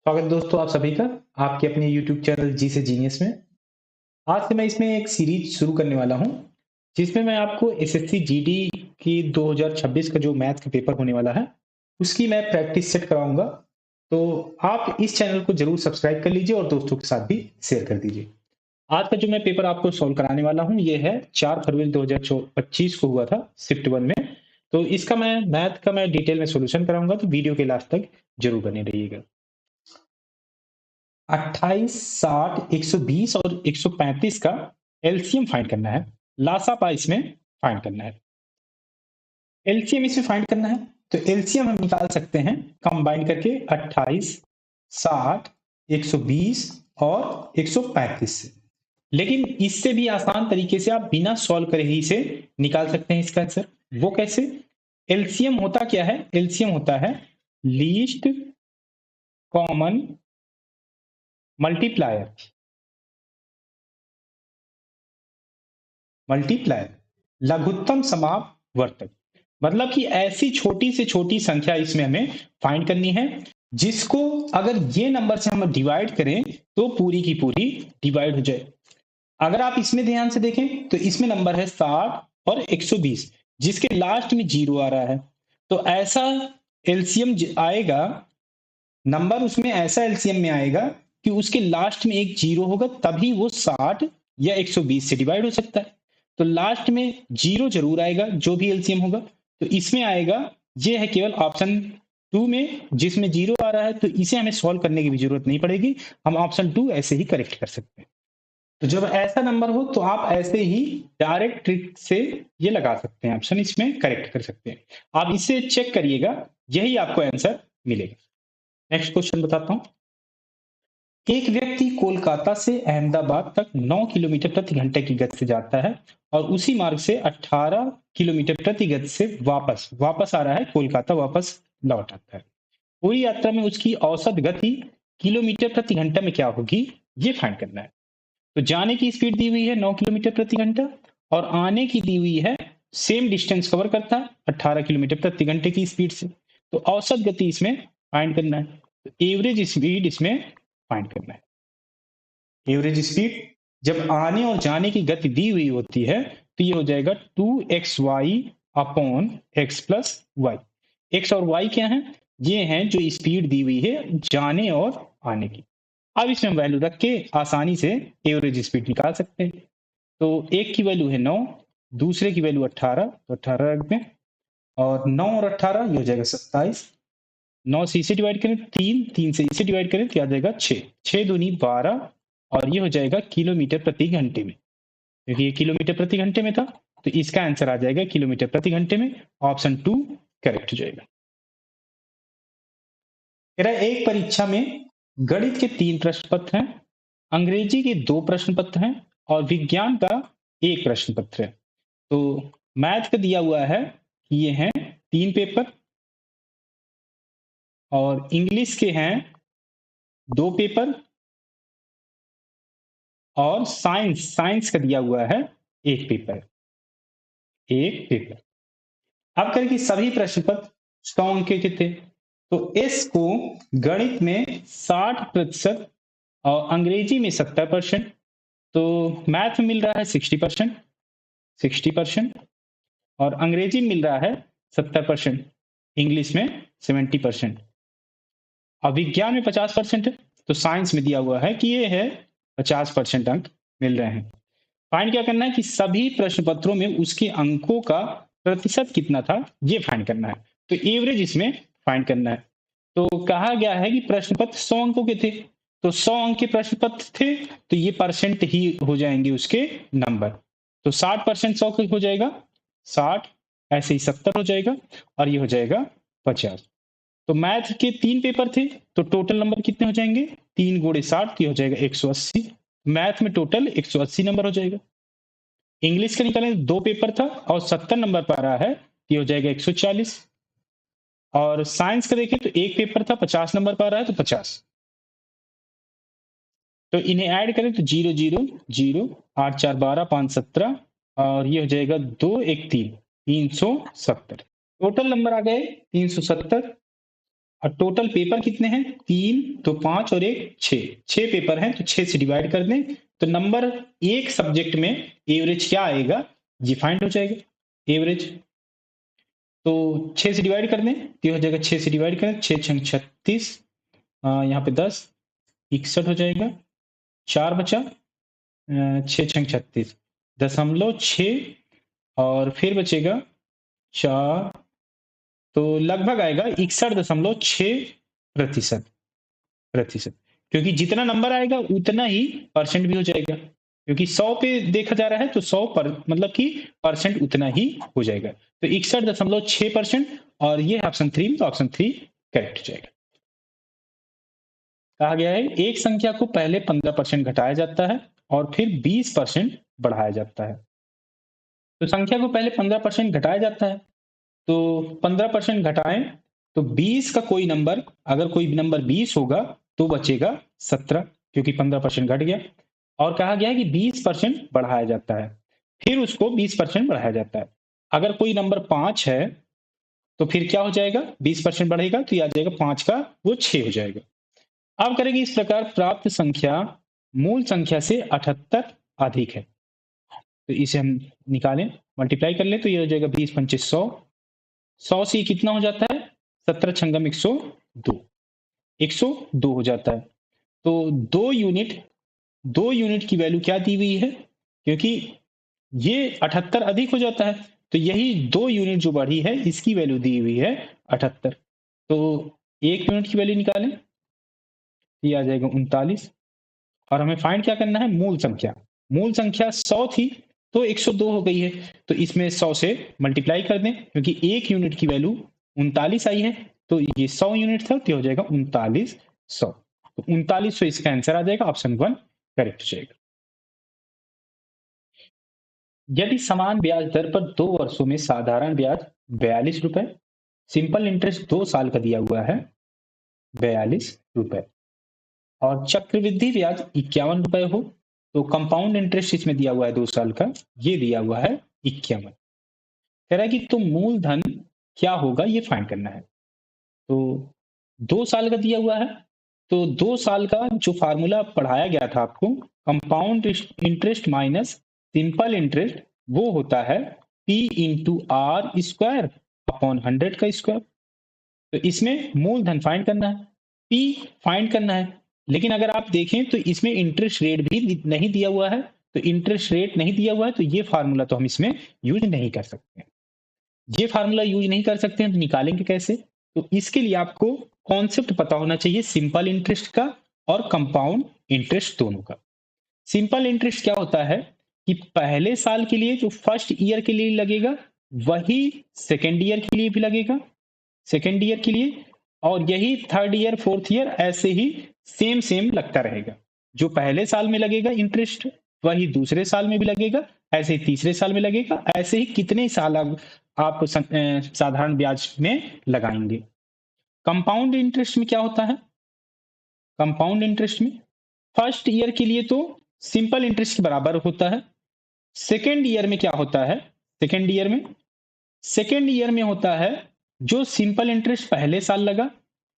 स्वागत है दोस्तों आप सभी का आपके अपने YouTube चैनल जी से जीनियस में। आज से मैं इसमें एक सीरीज शुरू करने वाला हूं जिसमें मैं आपको एसएससी जीडी की 2026 का जो मैथ का पेपर होने वाला है उसकी मैं प्रैक्टिस सेट कराऊंगा। तो आप इस चैनल को जरूर सब्सक्राइब कर लीजिए और दोस्तों के साथ भी शेयर कर दीजिए। आज का जो मैं पेपर आपको सॉल्व कराने वाला हूं ये है 4 फरवरी 2025 को हुआ था शिफ्ट 1 में। तो इसका मैं मैथ का मैं डिटेल में सॉल्यूशन कराऊंगा, तो वीडियो के लास्ट तक जरूर बने रहिएगा। 28, 60, 120 और 135 का एलसीएम फाइंड करना है। लासापा इसमें फाइंड करना है। एलसीएम इसमें फाइंड करना है तो एलसीएम हम निकाल सकते हैं कंबाइन करके 28, 60, 120 और 135 से। लेकिन इससे भी आसान तरीके से आप बिना सॉल्व करे ही से निकाल सकते हैं इसका आंसर। वो कैसे? एलसीएम होता क्या है? एलसीएम होता है लीस्ट कॉमन मल्टीप्लायर। लघुत्तम समावर्तक मतलब कि ऐसी छोटी से छोटी संख्या इसमें हमें फाइंड करनी है जिसको अगर ये नंबर से हम डिवाइड करें तो पूरी की पूरी डिवाइड हो जाए। अगर आप इसमें ध्यान से देखें तो इसमें नंबर है 60 और 120 जिसके लास्ट में जीरो आ रहा है। तो ऐसा एलसीएम आएगा, नंबर उसमें ऐसा एलसीएम में आएगा कि उसके लास्ट में एक जीरो होगा तभी वो 60 या 120 से डिवाइड हो सकता है। तो लास्ट में जीरो जरूर आएगा जो भी एलसीएम होगा। तो इसमें आएगा, ये है केवल ऑप्शन 2 में जिसमें जीरो आ रहा है, तो इसे हमें सॉल्व करने की भी जरूरत नहीं पड़ेगी, हम ऑप्शन 2 ऐसे ही करेक्ट कर सकते हैं। तो जब ऐसा नंबर हो तो आप ऐसे ही डायरेक्ट ट्रिक से ये लगा सकते हैं, ऑप्शन इसमें करेक्ट कर सकते हैं। आप इसे चेक करिएगा, यही आपको आंसर मिलेगा। नेक्स्ट क्वेश्चन बताता हूं। एक व्यक्ति कोलकाता से अहमदाबाद तक 9 किलोमीटर प्रति घंटे की गति से जाता है और उसी मार्ग से 18 किलोमीटर प्रति गति से वापस आ रहा है, कोलकाता वापस लौट आता है। पूरी यात्रा में उसकी औसत गति किलोमीटर प्रति घंटा में क्या होगी, ये फाइंड करना है। तो जाने की स्पीड दी हुई है 9 किलोमीटर प्रति घंटा और आने की दी हुई है, सेम डिस्टेंस कवर करता है 18 किलोमीटर प्रति घंटे की स्पीड से। तो औसत गति इसमें फाइंड करना है, तो एवरेज स्पीड इसमें फाइंड करना है। एवरेज स्पीड जब आने और जाने की गति दी हुई होती है तो ये हो जाएगा 2xy upon x plus Y. X और y क्या है? ये हैं जो स्पीड दी हुई है जाने और आने की। अब इसमें हम वैल्यू रख के आसानी से एवरेज स्पीड निकाल सकते हैं। तो एक की वैल्यू है 9, दूसरे की वैल्यू 18, तो 18 रख दें और 9 और 18 ये हो जाएगा 27। 9 से इसे डिवाइड करें 3, 3 से इसे डिवाइड करें तो आ जाएगा 6, 6 दूनी 12 और ये हो जाएगा किलोमीटर प्रति घंटे में, क्योंकि ये किलोमीटर प्रति घंटे में था तो इसका आंसर आ जाएगा किलोमीटर प्रति घंटे में। ऑप्शन 2 करेक्ट हो जाएगा। मेरा एक परीक्षा में गणित के 3 प्रश्न पत्र हैं, अंग्रेजी के 2 प्रश्न पत्र हैं और विज्ञान का 1 प्रश्न पत्र है। तो मैथ का दिया हुआ है कि ये हैं 3 पेपर और इंग्लिश के हैं 2 पेपर और साइंस का दिया हुआ है 1 पेपर। अब करके सभी प्रश्न पत्र 100 अंक के थे, तो एस को गणित में 60% और अंग्रेजी में 70%, तो मैथ में मिल रहा है 60% और अंग्रेजी में मिल रहा है 70%, इंग्लिश में 70%। अब विज्ञान में 50% है, तो साइंस में दिया हुआ है कि ये है 50% अंक मिल रहे हैं। फाइंड क्या करना है कि सभी प्रश्न पत्रों में उसके अंकों का प्रतिशत कितना था ये फाइंड करना है। तो एवरेज इसमें फाइंड करना है। तो कहा गया है कि प्रश्न पत्र 100 अंकों के थे, तो 100 अंक के प्रश्न पत्र थे तो ये परसेंट ही हो जाएंगे उसके नंबर। तो 60% 100 हो जाएगा 60, ऐसे ही 70 हो जाएगा और ये हो जाएगा 50। तो मैथ के 3 पेपर थे तो टोटल नंबर कितने हो जाएंगे, 3 गुणे 60 हो जाएगा 180। मैथ में टोटल 180 नंबर हो जाएगा। इंग्लिश का निकालें 2 पेपर था और 70 नंबर पर आ रहा है, ये हो जाएगा 140। और साइंस का देखें तो 1 पेपर था 50 नंबर पर आ रहा है तो 50। तो इन्हें ऐड करें तो 0 0 0, 8 4 12, 5 17 और ये हो जाएगा 2 1 3, 370। टोटल नंबर आ गए 370। और टोटल पेपर कितने हैं? 3, तो 5 और 1 6, 6 पेपर हैं, तो 6 से डिवाइड कर दें तो नंबर एक सब्जेक्ट में एवरेज क्या आएगा ये फाइंड हो जाएगा एवरेज। तो 6 से डिवाइड कर दें तो हो जाएगा, 6 से डिवाइड करें 6 छंग 36, यहाँ पे 10 61 हो जाएगा, 4 बचा 6 छंग 36 .6 और फिर बचेगा 4, तो लगभग आएगा 61.6% प्रतिशत, क्योंकि जितना नंबर आएगा उतना ही परसेंट भी हो जाएगा, क्योंकि 100 पे देखा जा रहा है तो 100 पर मतलब कि परसेंट उतना ही हो जाएगा, तो 61.6%। और ये ऑप्शन 3, तो ऑप्शन 3 करेक्ट हो जाएगा। कहा गया है एक संख्या को पहले 15% घटाया जाता है और फिर 20% बढ़ाया जाता है। तो संख्या को पहले 15% घटाया जाता है, तो 15% घटाएं तो 20 का कोई नंबर, अगर कोई नंबर 20 होगा तो बचेगा 17, क्योंकि 15% घट गया। और कहा गया है कि 20% बढ़ाया जाता है, फिर उसको 20% बढ़ाया जाता है। अगर कोई नंबर 5 है तो फिर क्या हो जाएगा, 20% बढ़ेगा तो ये आ जाएगा 5 का वो 6 हो जाएगा। अब करेंगे इस प्रकार प्राप्त संख्या मूल संख्या से 78 अधिक है, तो इसे हम निकालें, मल्टीप्लाई कर लें तो ये हो जाएगा 20 पंचे 100, 100 से कितना हो जाता है, 17 छंगम 102, 102 हो जाता है। तो 2 यूनिट की वैल्यू क्या दी हुई है, क्योंकि ये 78 अधिक हो जाता है, तो यही 2 यूनिट जो बढ़ी है इसकी वैल्यू दी हुई है 78। तो 1 यूनिट की वैल्यू निकालें, ये आ जाएगा 39। और हमें फाइंड क्या करना है, मूल संख्या। मूल संख्या 100 थी तो 102 हो गई है, तो इसमें 100 से मल्टीप्लाई कर दें, क्योंकि 1 यूनिट की वैल्यू 39 आई है, तो ये 100 यूनिट था तो हो जाएगा 3900, तो 3900 इसका आंसर आ जाएगा, ऑप्शन 1 करेक्ट हो जाएगा। यदि समान ब्याज दर पर 2 वर्षों में साधारण ब्याज 42 रुपए, सिंपल इंटरेस्ट 2 साल का दिया हुआ है 42 रुपए, और चक्रवृद्धि ब्याज 51 रुपए हो, तो कंपाउंड इंटरेस्ट इसमें दिया हुआ है 2 साल का, ये दिया हुआ है 51। कह रहा है कि तो मूलधन क्या होगा ये फाइंड करना है। तो 2 साल का दिया हुआ है, तो 2 साल का जो फार्मूला पढ़ाया गया था आपको, compound interest minus simple interest, वो होता है P into R square upon 100 का स्क्वायर। तो इसमें मूलधन फाइंड करना है, P फाइंड करना है, लेकिन अगर आप देखें तो इसमें इंटरेस्ट रेट भी नहीं दिया हुआ है, तो इंटरेस्ट रेट नहीं दिया हुआ है तो ये फार्मूला तो हम इसमें यूज नहीं कर सकते, ये फार्मूला यूज नहीं कर सकते हैं तो निकालेंगे कैसे। तो इसके लिए आपको कॉन्सेप्ट पता होना चाहिए सिंपल इंटरेस्ट का और कंपाउंड इंटरेस्ट दोनों का। सिंपल इंटरेस्ट क्या होता है कि पहले साल के लिए जो फर्स्ट ईयर के लिए लगेगा वही सेकेंड ईयर के लिए भी लगेगा, सेकेंड ईयर के लिए, और यही थर्ड ईयर फोर्थ ईयर ऐसे ही सेम सेम लगता रहेगा। जो पहले साल में लगेगा इंटरेस्ट वही दूसरे साल में भी लगेगा, ऐसे ही तीसरे साल में लगेगा, ऐसे ही कितने साल आप साधारण ब्याज में लगाएंगे। कंपाउंड इंटरेस्ट में क्या होता है, कंपाउंड इंटरेस्ट में फर्स्ट ईयर के लिए तो सिंपल इंटरेस्ट के बराबर होता है, सेकेंड ईयर में क्या होता है, सेकेंड ईयर में होता है जो सिंपल इंटरेस्ट पहले साल लगा,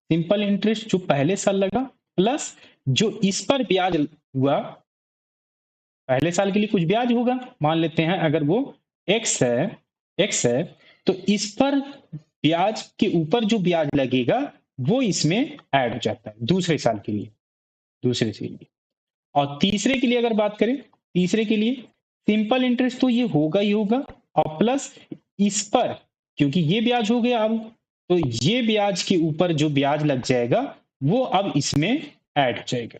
सिंपल इंटरेस्ट जो पहले साल लगा प्लस जो इस पर ब्याज हुआ, पहले साल के लिए कुछ ब्याज होगा, मान लेते हैं अगर वो x है तो इस पर ब्याज के ऊपर जो ब्याज लगेगा वो इसमें ऐड हो जाता है दूसरे साल के लिए, दूसरे के लिए। और तीसरे के लिए अगर बात करें, तीसरे के लिए सिंपल इंटरेस्ट तो ये होगा ही होगा, और प्लस इस पर क्योंकि ये ब्याज हो गया अब, तो ये ब्याज के ऊपर जो ब्याज लग जाएगा वो अब इसमें ऐड हो जाएगा,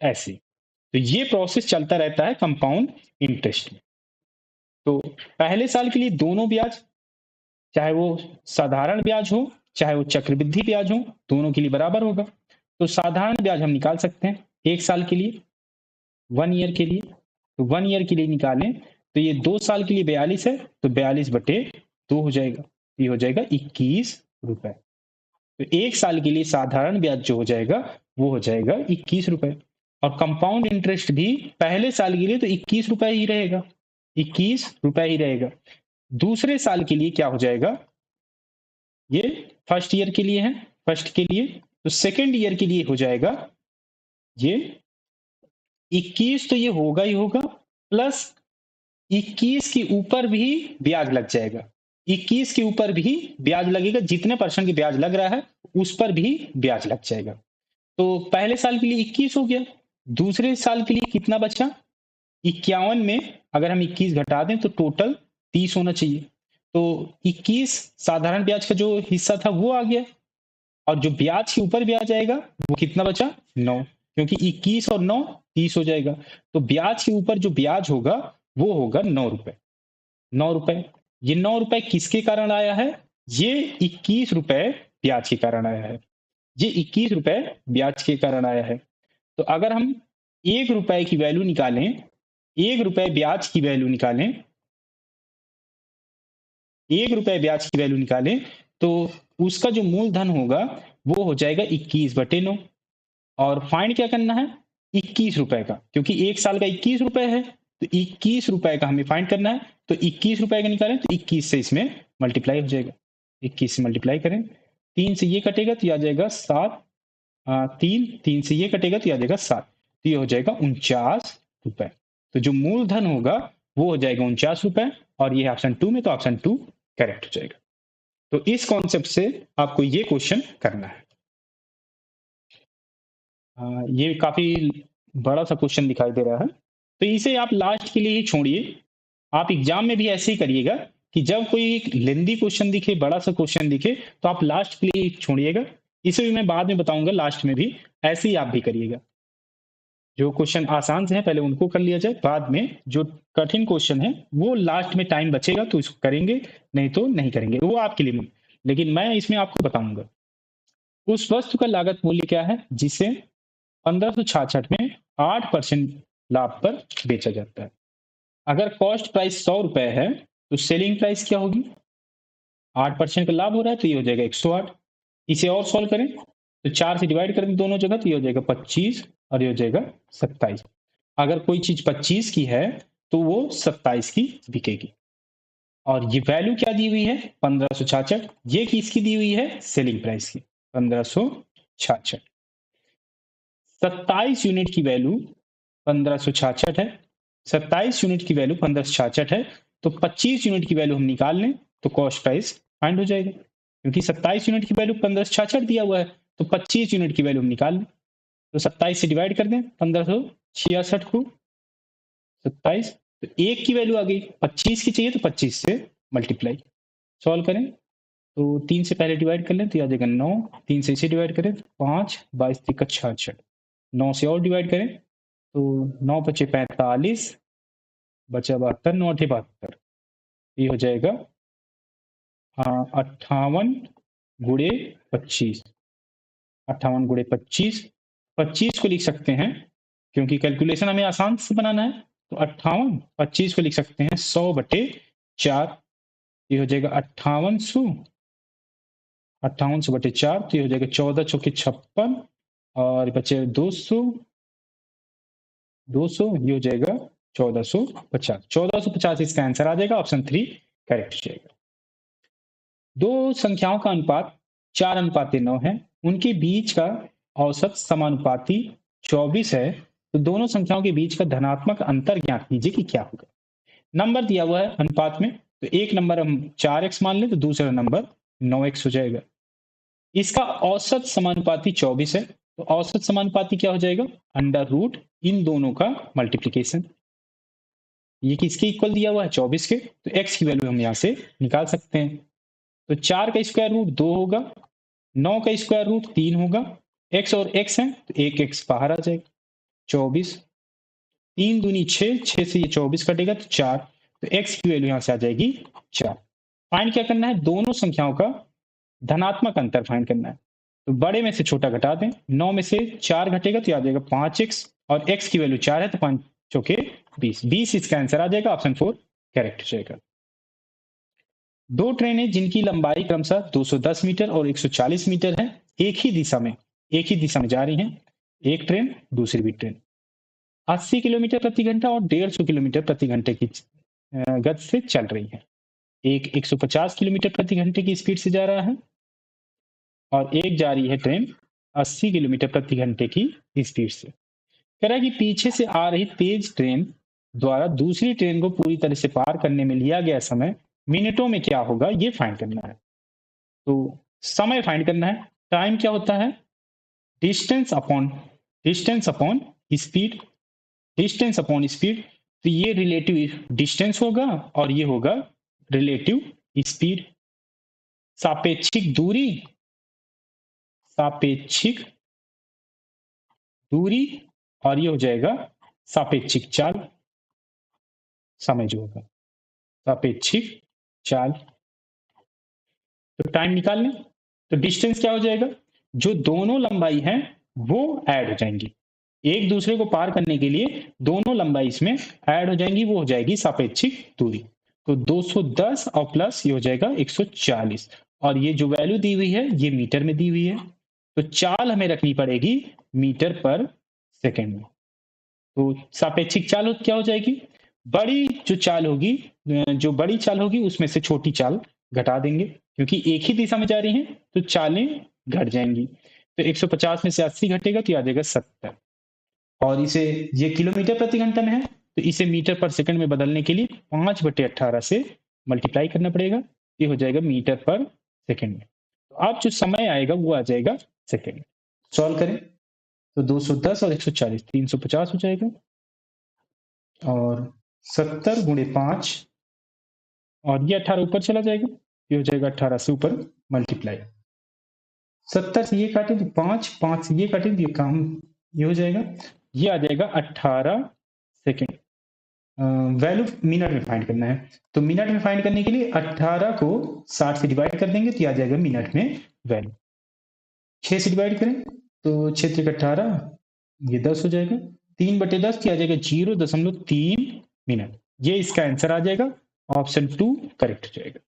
ऐसे। तो ये प्रोसेस चलता रहता है कंपाउंड इंटरेस्ट में। तो पहले साल के लिए दोनों ब्याज, चाहे वो साधारण ब्याज हो चाहे वो चक्रवृद्धि ब्याज हो, दोनों के लिए बराबर होगा। तो साधारण ब्याज हम निकाल सकते हैं एक साल के लिए, 1 ईयर के लिए, तो 1 ईयर के लिए निकालें तो ये 2 साल के लिए 42 है, तो 42/2 हो जाएगा, ये हो जाएगा 21 रुपए। तो एक साल के लिए साधारण ब्याज जो हो जाएगा वो हो जाएगा 21 रुपए, और कंपाउंड इंटरेस्ट भी पहले साल के लिए तो 21 रुपए ही रहेगा, 21 रुपए ही रहेगा। दूसरे साल के लिए क्या हो जाएगा, ये फर्स्ट ईयर के लिए है, फर्स्ट के लिए, तो सेकेंड ईयर के लिए हो जाएगा ये 21, तो ये होगा ही होगा, प्लस 21 के ऊपर भी ब्याज लग जाएगा। 21 के ऊपर भी ब्याज लगेगा, जितने परसेंट की ब्याज लग रहा है उस पर भी ब्याज लग जाएगा। तो पहले साल के लिए 21 हो गया, दूसरे साल के लिए कितना बचा? 51 में अगर हम 21 घटा दें तो टोटल 30 होना चाहिए। तो 21 साधारण ब्याज का जो हिस्सा था वो आ गया, और जो ब्याज के ऊपर ब्याज आएगा वो कितना बचा? 9, क्योंकि 21 और 9 30 हो जाएगा। तो ब्याज के ऊपर जो ब्याज होगा वो होगा 9 रुपए। 9 रुपए, ये 9 रुपए किसके कारण आया है? ये 21 रुपए ब्याज के कारण आया है। ये 21 रुपए ब्याज के कारण आया है। तो अगर हम 1 रुपए की वैल्यू निकालें, 1 रुपए ब्याज की वैल्यू निकालें, 1 रुपए ब्याज की वैल्यू निकालें, तो उसका जो मूलधन होगा वो हो जाएगा 21/9। और फाइंड क्या करना है? 21 रुपए का, क्योंकि एक साल का 21 रुपए है, तो 21 रुपए का हमें फाइंड करना है। तो 21 रुपए का निकालें तो 21 से इसमें मल्टीप्लाई हो जाएगा। 21 से मल्टीप्लाई करें, 3 से ये कटेगा तो आ जाएगा 7, 3 से ये कटेगा तो आ जाएगा 7, तो ये हो जाएगा 49 रुपए। तो जो मूलधन होगा वो हो जाएगा 49 रुपए, और ये ऑप्शन 2 में, तो ऑप्शन 2 करेक्ट हो जाएगा। तो इस कॉन्सेप्ट से आपको ये क्वेश्चन करना है। ये काफी बड़ा सा क्वेश्चन दिखाई दे रहा है, तो इसे आप लास्ट के लिए ही छोड़िए। आप एग्जाम में भी ऐसे ही करिएगा कि जब कोई लेंदी क्वेश्चन दिखे, बड़ा सा क्वेश्चन दिखे, तो आप लास्ट के लिए छोड़िएगा। इसे भी मैं बाद में बताऊंगा, लास्ट में भी ऐसे ही आप भी करिएगा। जो क्वेश्चन आसान से है पहले उनको कर लिया जाए, बाद में जो कठिन क्वेश्चन है वो लास्ट में टाइम बचेगा तो इसको करेंगे, नहीं तो नहीं करेंगे, वो आपके लिए। लेकिन मैं इसमें आपको बताऊंगा उस वस्तु का लागत मूल्य क्या है जिसे 1566 में 8% लाभ पर बेचा जाता है। अगर कॉस्ट प्राइस 100 रुपए है तो सेलिंग प्राइस क्या होगी? 8% का लाभ हो रहा है तो ये हो जाएगा 108। इसे और सॉल्व करें तो 4 से डिवाइड करें दोनों जगह, तो ये हो जाएगा 25 और ये हो जाएगा 27। अगर कोई चीज 25 की है तो वो 27 की बिकेगी। और ये वैल्यू क्या दी हुई है? 1566। ये किसकी दी हुई है? सेलिंग प्राइस की, 1566। 27 यूनिट की वैल्यू 1566 है, 27 यूनिट की वैल्यू 1566 है, तो 25 यूनिट की वैल्यू हम निकाल लें तो कॉस्ट प्राइस फाइंड हो जाएगा, क्योंकि 27 यूनिट की वैल्यू 1566 दिया हुआ है, तो 25 यूनिट की वैल्यू हम निकाल लें। तो 27 से डिवाइड कर दें 1566 को, 27, तो एक की वैल्यू आ गई, 25 की चाहिए तो 25 से मल्टीप्लाई। सॉल्व करें तो 3 से पहले डिवाइड कर लें तो आ जाएगा 9, 3 से इसे डिवाइड करें 5, 22 3 का 66, 9 से और डिवाइड करें तो 9 बचे 45, बचा 72, 9 अठे 72, ये हो जाएगा 58 गुणे 25, 58 गुणे 25, 25 को लिख सकते हैं क्योंकि कैलकुलेशन हमें आसान से बनाना है, तो 58, 25 को लिख सकते हैं 100/4, ये हो जाएगा 5800, 5800/4, तो ये हो जाएगा 14 चौके 56, और बचे 200, 200, ये हो जाएगा 1450, 1450 इसका आंसर आ जाएगा, ऑप्शन 3 करेक्ट हो जाएगा। दो संख्याओं का अनुपात 4:9 है, उनके बीच का औसत समानुपाती 24 है, तो दोनों संख्याओं के बीच का धनात्मक अंतर ज्ञात कीजिए कि क्या होगा। नंबर दिया हुआ है अनुपात में, तो एक नंबर हम 4x मान लें तो दूसरा नंबर 9x हो जाएगा। इसका औसत समानुपाती 24 है, तो औसत समानुपाती क्या हो जाएगा? अंडर रूट इन दोनों का मल्टीप्लीकेशन। ये किसके इक्वल दिया हुआ है? 24 के, तो x की वैल्यू हम यहां से निकाल सकते हैं। तो 4 का स्क्वायर रूट 2 होगा, 9 का स्क्वायर रूट 3 होगा, x और x है तो एक x बाहर आ जाएगा, 24, 3 दूनी 6, 6 से ये 24 कटेगा तो 4, तो x की वैल्यू यहां से आ जाएगी 4। फाइंड क्या करना है? दोनों संख्याओं का धनात्मक अंतर फाइंड करना है, तो बड़े में से छोटा घटा दें, 9 में से 4 घटेगा तो आ जाएगा 5x, और x की वैल्यू 4 है तो 5 चौके 20, 20 इसका आंसर आ जाएगा, ऑप्शन 4 करेक्ट हो जाएगा। दो ट्रेनें जिनकी लंबाई क्रमशः 210 मीटर और 140 मीटर है, एक ही दिशा में जा रही हैं, एक ट्रेन दूसरी भी ट्रेन 80 किलोमीटर प्रति घंटा और 150 किलोमीटर प्रति घंटे की गति से चल रही है। एक 150 किलोमीटर प्रति घंटे की स्पीड से जा रहा है और एक जा रही है ट्रेन 80 किलोमीटर प्रति घंटे की स्पीड से। कह रहा है कि पीछे से आ रही तेज ट्रेन द्वारा दूसरी ट्रेन को पूरी तरह से पार करने में लिया गया समय मिनटों में क्या होगा, ये फाइंड करना है। तो समय फाइंड करना है। टाइम क्या होता है? Distance upon speed, distance upon speed. तो ये रिलेटिव डिस्टेंस होगा और ये होगा रिलेटिव स्पीड। सापेक्षिक दूरी, सापेक्षिक दूरी, और ये हो जाएगा सापेक्षिक चाल, समय जो होगा सापेक्षिक चाल। तो टाइम निकाल लें। तो डिस्टेंस क्या हो जाएगा? जो दोनों लंबाई है वो ऐड हो जाएंगी, एक दूसरे को पार करने के लिए दोनों लंबाई इसमें ऐड हो जाएंगी, वो हो जाएगी सापेक्षिक दूरी। तो 210 और प्लस ये हो जाएगा 140, और ये जो वैल्यू दी हुई है ये मीटर में दी हुई है। तो चाल हमें रखनी पड़ेगी मीटर पर सेकेंड में। तो सापेक्षिक चाल क्या हो जाएगी? बड़ी जो चाल होगी, जो बड़ी चाल होगी उसमें से छोटी चाल घटा देंगे, क्योंकि एक ही दिशा में जा रही हैं तो चालें घट जाएंगी। तो 150 में से 80 घटेगा तो आ जाएगा 70, और इसे ये किलोमीटर प्रति घंटा में है तो इसे मीटर पर सेकंड में बदलने के लिए 5/18 से मल्टीप्लाई करना पड़ेगा, ये हो जाएगा मीटर पर सेकंड में। तो अब जो समय आएगा वो आ जाएगा सेकंड। सॉल्व करें तो 210 और 140 350 हो जाएगा, और 70 गुणे 5, और ये 18 ऊपर चला जाएगा, ये हो जाएगा 18 से ऊपर मल्टीप्लाई। 70 से ये काटे तो 5, 5 से ये काटे तो ये काम, ये हो जाएगा, ये आ जाएगा 18 सेकेंड। वैल्यू मिनट में फाइंड करना है, तो मिनट में फाइंड करने के लिए 18 को 60 से डिवाइड कर देंगे तो ये आ जाएगा मिनट में वैल्यू। 6 से डिवाइड करें तो 6 × 18, ये 10 हो जाएगा, 3/10 की आ जाएगा 0.3 मिनट। ये इसका आंसर आ जाएगा, ऑप्शन 2 करेक्ट हो जाएगा।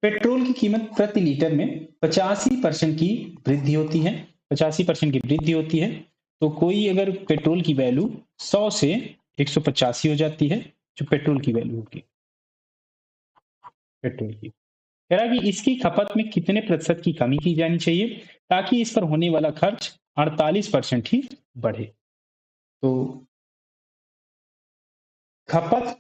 पेट्रोल की कीमत प्रति लीटर में 85% की वृद्धि होती है, 85% की वृद्धि होती है। तो कोई अगर पेट्रोल की वैल्यू 100 से 185 हो जाती है, जो पेट्रोल की वैल्यू होगी पेट्रोल की, कह रहा कि इसकी खपत में कितने प्रतिशत की कमी की जानी चाहिए ताकि इस पर होने वाला खर्च 48% ही बढ़े। तो खपत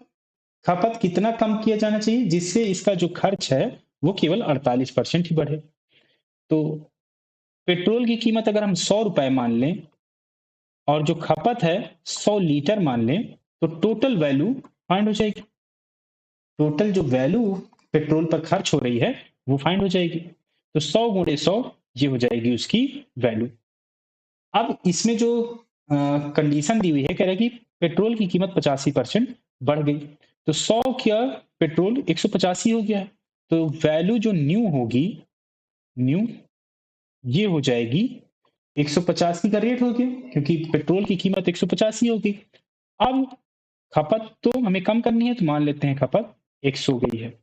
खपत कितना कम किया जाना चाहिए जिससे इसका जो खर्च है वो केवल 48% ही बढ़े। तो पेट्रोल की कीमत अगर हम 100 रुपए मान लें और जो खपत है 100 लीटर मान लें, तो टोटल वैल्यू फाइंड हो जाएगी। टोटल जो वैल्यू पेट्रोल पर खर्च हो रही है वो फाइंड हो जाएगी। तो 100 गुणे 100 ये हो जाएगी उसकी वैल्यू। अब इसमें जो कंडीशन दी हुई है, कह रहा है कि पेट्रोल की कीमत 85% बढ़ गई, तो 100 क्या पेट्रोल 185 हो गया है, तो वैल्यू जो न्यू होगी, न्यू ये हो जाएगी 185 का रेट हो गया, क्योंकि पेट्रोल की कीमत 185 होगी। अब खपत तो हमें कम करनी है, तो मान लेते हैं खपत 100 गई है,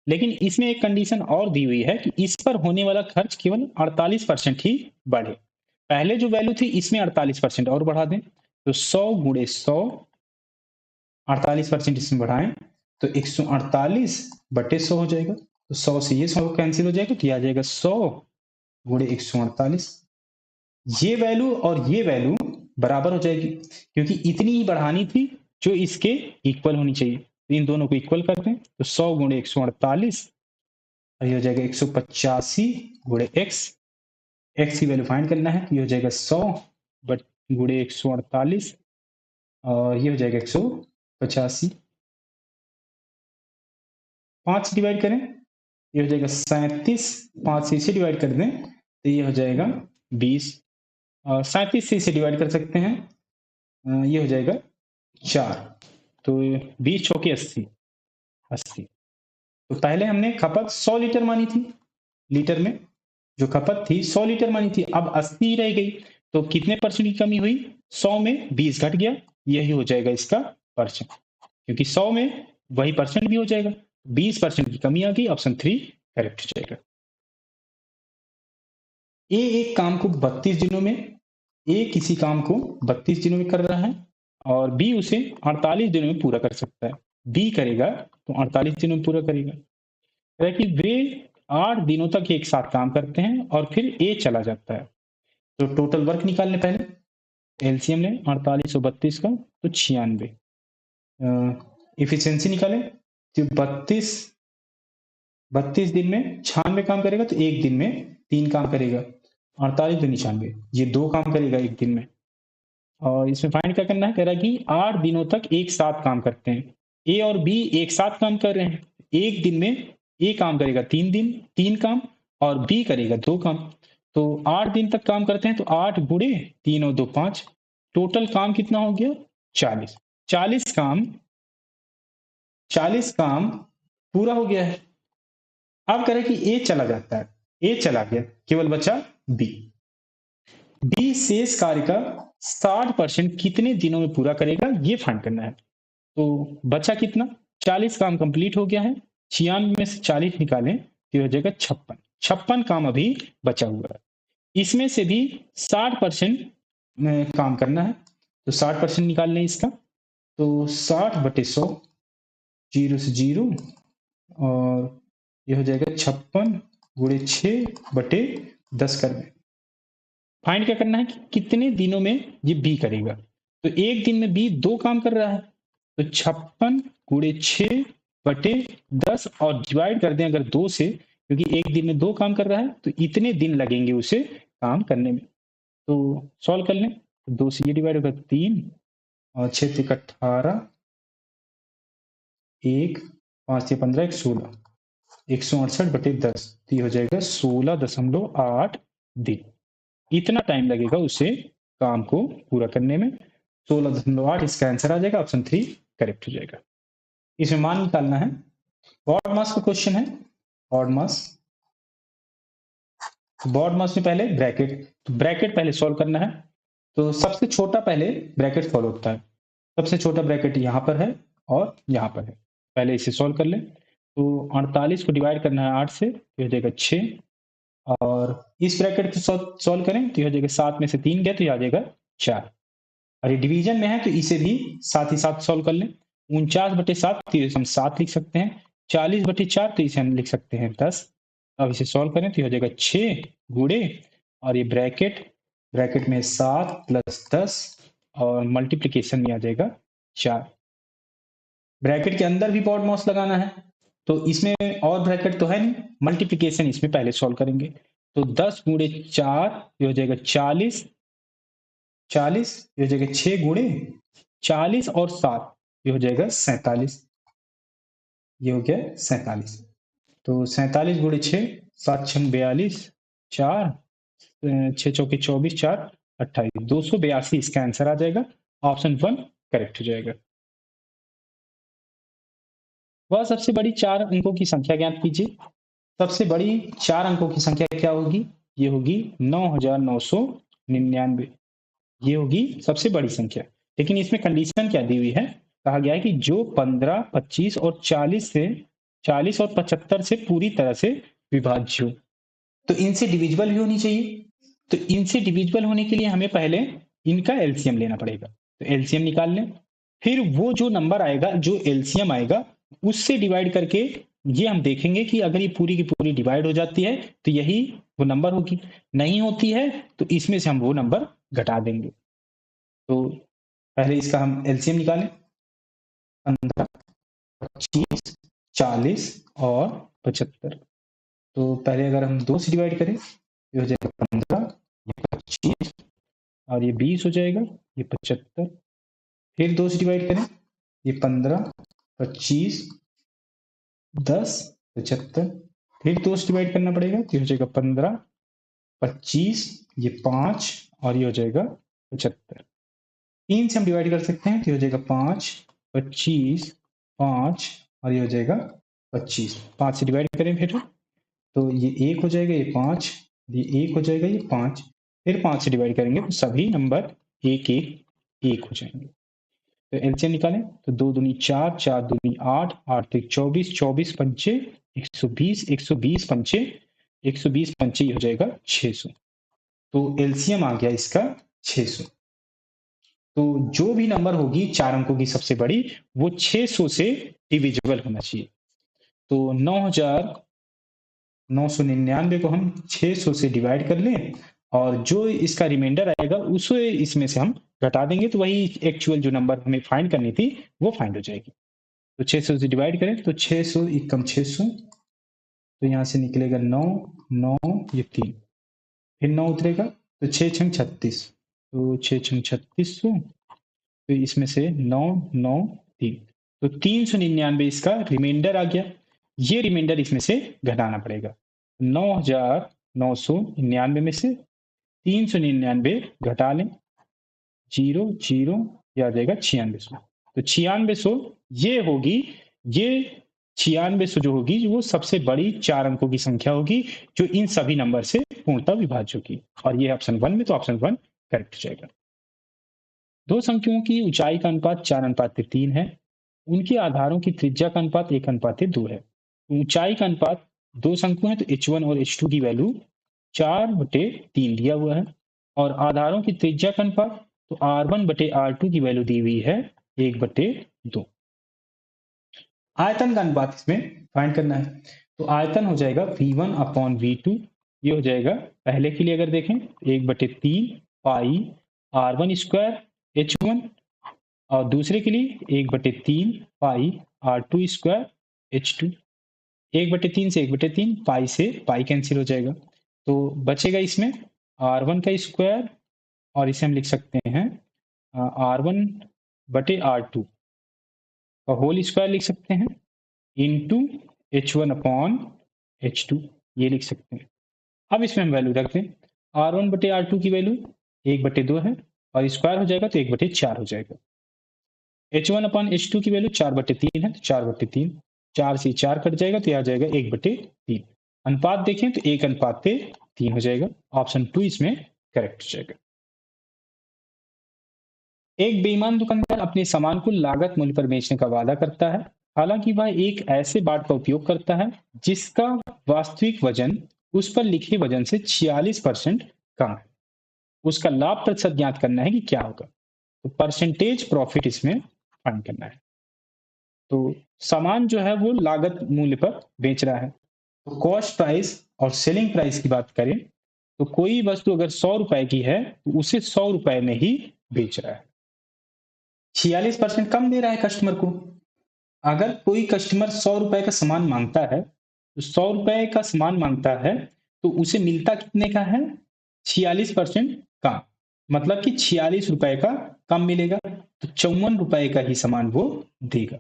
लेकिन इसमें एक कंडीशन और दी हुई है कि इस पर होने वाला खर्च केवल 48% ही बढ़े। पहले जो वैल्यू थी इसमें 48% और बढ़ा दें, तो 100 गुणे 100, 48% इसमें बढ़ाएं तो 148/100 हो जाएगा। तो 100 से ये 100 कैंसिल हो जाएगा, तो आ जाएगा 100 गुणे 148। ये वैल्यू और ये वैल्यू बराबर हो जाएगी, क्योंकि इतनी ही बढ़ानी थी जो इसके इक्वल होनी चाहिए। तो इन दोनों को इक्वल कर दें तो 100 गुणे 148, और ये हो जाएगा 185 गुणे x। x की वैल्यू फाइंड करना है, ये हो जाएगा 100 गुणे 148, और ये हो जाएगा 185। 5 से डिवाइड करें, ये हो जाएगा 37, 5 से इसे डिवाइड कर दें तो ये हो जाएगा 20, 37 से इसे डिवाइड कर सकते हैं, ये हो जाएगा 4, तो 20 चौके 80, 80। तो पहले हमने खपत 100 लीटर मानी थी, लीटर में जो खपत थी 100 लीटर मानी थी, अब 80 रह गई, तो कितने परसेंट की कमी हुई? 100 में 20 घट गया, यही हो जाएगा इसका परसेंट, क्योंकि 100 में वही परसेंट भी हो जाएगा, 20% की कमी आ गई, ऑप्शन 3 करेक्ट हो जाएगा। ए एक काम को 32 दिनों में, ए किसी काम को 32 दिनों में कर रहा है और बी उसे 48 दिनों में पूरा कर सकता है। बी करेगा तो 48 दिनों में पूरा करेगा। है कि वे 8 दिनों तक एक साथ काम करते हैं और फिर ए चला जाता है। तो टोटल वर्क निकालने पहले, एलसीएम लें 48 और 32 का, तो 96। इफिशियंसी निकालें, तो 32 दिन में 96 काम करेगा, तो एक दिन में 3 काम करेगा। 48 तो 96, ये 2 काम करेगा एक दिन में। और इसमें फाइंड क्या करना है, कह रहा है कि 8 दिनों तक एक साथ काम करते हैं। ए और बी एक साथ काम कर रहे हैं, एक दिन में ए काम करेगा 3 काम, और बी करेगा 2 काम। तो 8 दिन तक काम करते हैं, तो 8 गुणे 3 और 2 5, टोटल काम कितना हो गया 40। 40 काम पूरा हो गया है। अब करें कि ए चला जाता है, ए चला गया, केवल बचा बी। बी शेष कार्य का 60% कितने दिनों में पूरा करेगा, ये फाइंड करना है। तो बचा कितना, 40 काम कंप्लीट हो गया है, 96 में से 40 निकालें तो हो जाएगा 56। 56 काम अभी बचा हुआ है, इसमें से भी 60% काम करना है। तो 60% निकाल लें इसका, तो 60/100, 0 से 0, और ये हो जाएगा 56 गुणे 6/10 कर दें। फाइंड क्या करना है कि कितने दिनों में ये बी करेगा। तो एक दिन में बी 2 काम कर रहा है, तो 56 गुणे 6/10, और डिवाइड कर दें अगर 2 से, क्योंकि एक दिन में 2 काम कर रहा है, तो इतने दिन लगेंगे उसे काम करने में। तो सॉल्व कर लें, 2 से ये डिवाइड होगा 3, और 6 3 18, 1 5 से 15, 16, 168/10, तो ये हो जाएगा 16.8 दिन। इतना टाइम लगेगा उसे काम को पूरा करने में। 16.8 इसका आंसर आ जाएगा, ऑप्शन 3 करेक्ट हो जाएगा। इसमें मान निकालना है, ऑड मास का क्वेश्चन है। ऑड मास, बॉड मास में पहले ब्रैकेट, तो ब्रैकेट पहले सॉल्व करना है। तो सबसे छोटा पहले ब्रैकेट फॉलो होता है, सबसे छोटा ब्रैकेट यहाँ पर है और यहाँ पर है, पहले इसे सॉल्व कर लें। तो 48 को डिवाइड करना है 8 से, तो हो जाएगा 6, और इस ब्रैकेट को सॉल्व करें तो हो जाएगा 7 में से 3 गया, तो ये आ जाएगा 4। और ये डिवीजन में है, तो इसे भी साथ ही साथ सॉल्व कर लें। 49/7, तो इसे हम 7 लिख सकते हैं। 40/4, तो इसे हम लिख सकते हैं 10। अब इसे सॉल्व करें तो हो जाएगा 6 गुणे, और ये ब्रैकेट, ब्रैकेट में 7 + 10, और मल्टीप्लीकेशन में आ जाएगा 4। ब्रैकेट के अंदर भी बॉड मॉस लगाना है, तो इसमें और ब्रैकेट तो है नहीं, मल्टीप्लीकेशन इसमें पहले सॉल्व करेंगे। तो 10 गुणे 4, ये हो जाएगा 40, 40, ये हो जाएगा 6 गुणे 40 और 7, ये हो जाएगा 47, ये हो गया 47। तो 47 गुणे 6, 7 6 42, 4 6 चौके 24, 4 28, 282 इसका आंसर आ जाएगा, ऑप्शन 1 करेक्ट हो जाएगा। वह सबसे बड़ी 4 अंकों की संख्या ज्ञात कीजिए। सबसे बड़ी 4 अंकों की संख्या क्या होगी, ये होगी 9999, ये होगी सबसे बड़ी संख्या। लेकिन इसमें कंडीशन क्या दी हुई है, कहा गया है कि जो 15, 25 और 40 और 75 से पूरी तरह से विभाज्य हो, तो इनसे डिविजिबल भी होनी चाहिए। तो इनसे डिविजिबल होने के लिए हमें पहले इनका एलसीएम लेना पड़ेगा। तो एलसीएम निकाल लें, फिर वो जो नंबर आएगा, जो एलसीएम आएगा, उससे डिवाइड करके ये हम देखेंगे कि अगर ये पूरी की पूरी डिवाइड हो जाती है तो यही वो नंबर होगी, नहीं होती है तो इसमें से हम वो नंबर घटा देंगे। तो पहले इसका हम एलसीएम निकालें, 15, 25, 40 और 75। तो पहले अगर हम 2 से डिवाइड करें, ये हो जाएगा 15, ये 25, और ये 20 हो जाएगा, ये 75। फिर 2 से डिवाइड करें, ये 15, 25, 10, 75। फिर 2 से डिवाइड करना पड़ेगा, तो ये हो जाएगा 15, 25, ये 5, और ये हो जाएगा 75। 3 से हम डिवाइड कर सकते हैं, तो ये हो जाएगा 5, 25, 5, और ये हो जाएगा 25। 5 से डिवाइड करें फिर, तो ये 1 हो जाएगा, ये 5, ये 1 हो जाएगा, ये 5। फिर 5 से डिवाइड करेंगे तो सभी नंबर 1 1 1 हो जाएंगे। तो एलसीएम निकालें, तो 2 दूनी 4, 4 दूनी 8, 8 तिक 24, 24 पंचे 120, 120 पंचे 120 पंचे, हो जाएगा 600। तो एलसीएम आ गया इसका 600। तो जो भी नंबर होगी 4 अंकों की सबसे बड़ी, वो 600 से डिविजिबल होना चाहिए। तो 999 को हम 600 से डिवाइड कर लें और जो इसका रिमाइंडर आएगा उसे इसमें से हम घटा देंगे, तो वही एक्चुअल जो नंबर हमें फाइंड करनी थी वो फाइंड हो जाएगी। तो 600 से डिवाइड करें तो 600 एकम 600, तो यहाँ से निकलेगा 9, 9 ये 3, फिर 9 उतरेगा तो 6 छंग 36, तो 6 छंग 3600, तो इसमें से 9, 9, 3, तो 399 इसका रिमाइंडर आ गया। ये रिमाइंडर इसमें से घटाना पड़ेगा। 9,999 में से 399 घटा लें, 0, 0, यह आ जाएगा 9600। तो 9600 ये होगी, ये 9600 जो होगी वो सबसे बड़ी 4 अंकों की संख्या होगी जो इन सभी नंबर से पूर्णतः विभाज्य होगी, और ये ऑप्शन 1 में, तो ऑप्शन 1 करेक्ट हो जाएगा। दो संख्याओं की ऊंचाई का अनुपात 4:3 है, उनके आधारों की त्रिज्या का अनुपात 1:2 है। ऊंचाई का अनुपात दो संख्या है तो h1 और h2 की वैल्यू 4/3 दिया हुआ है, और आधारों की त्रिज्या का अनुपात तो r1/r2 की वैल्यू दी हुई है 1/2। आयतन का अनुपात इसमें फाइंड करना है, तो आयतन हो जाएगा v1/v2, ये हो जाएगा पहले के लिए अगर देखें 1/3 पाई r1² h1, और दूसरे के लिए 1/3 पाई r2² h2। 1/3 से 1/3, पाई से पाई कैंसिल हो जाएगा, तो बचेगा इसमें r1 का स्क्वायर, और इसे हम लिख सकते हैं r1/r2 का होल स्क्वायर लिख सकते हैं, इंटू h1/h2 ये लिख सकते हैं। अब इसमें हम वैल्यू रख दें, r1/r2 की वैल्यू 1/2 है, और स्क्वायर हो जाएगा तो 1/4 हो जाएगा। h1/h2 की वैल्यू 4/3 है, तो 4/3, 4 से 4 कट जाएगा तो यह आ जाएगा 1/3। अनुपात देखें तो 1:3 हो जाएगा, ऑप्शन 2 इसमें करेक्ट हो जाएगा। एक बेईमान दुकानदार अपने सामान को लागत मूल्य पर बेचने का वादा करता है, हालांकि वह एक ऐसे बाट का उपयोग करता है जिसका वास्तविक वजन उस पर लिखे वजन से 46% कम है। उसका लाभ प्रतिशत ज्ञात करना है कि क्या होगा, तो परसेंटेज प्रॉफिट इसमें फाइंड करना है। तो सामान जो है वो लागत मूल्य पर बेच रहा है, तो कॉस्ट प्राइस और सेलिंग प्राइस की बात करें तो कोई वस्तु अगर 100 रुपए की है तो उसे 100 रुपए में ही बेच रहा है। 46% कम दे रहा है कस्टमर को। अगर कोई कस्टमर 100 रुपए का सामान मांगता है, तो 100 रुपए का सामान मांगता है तो उसे मिलता कितने का है, 46% कम, मतलब कि 46 रुपए का कम मिलेगा, तो 54 रुपए का ही सामान वो देगा।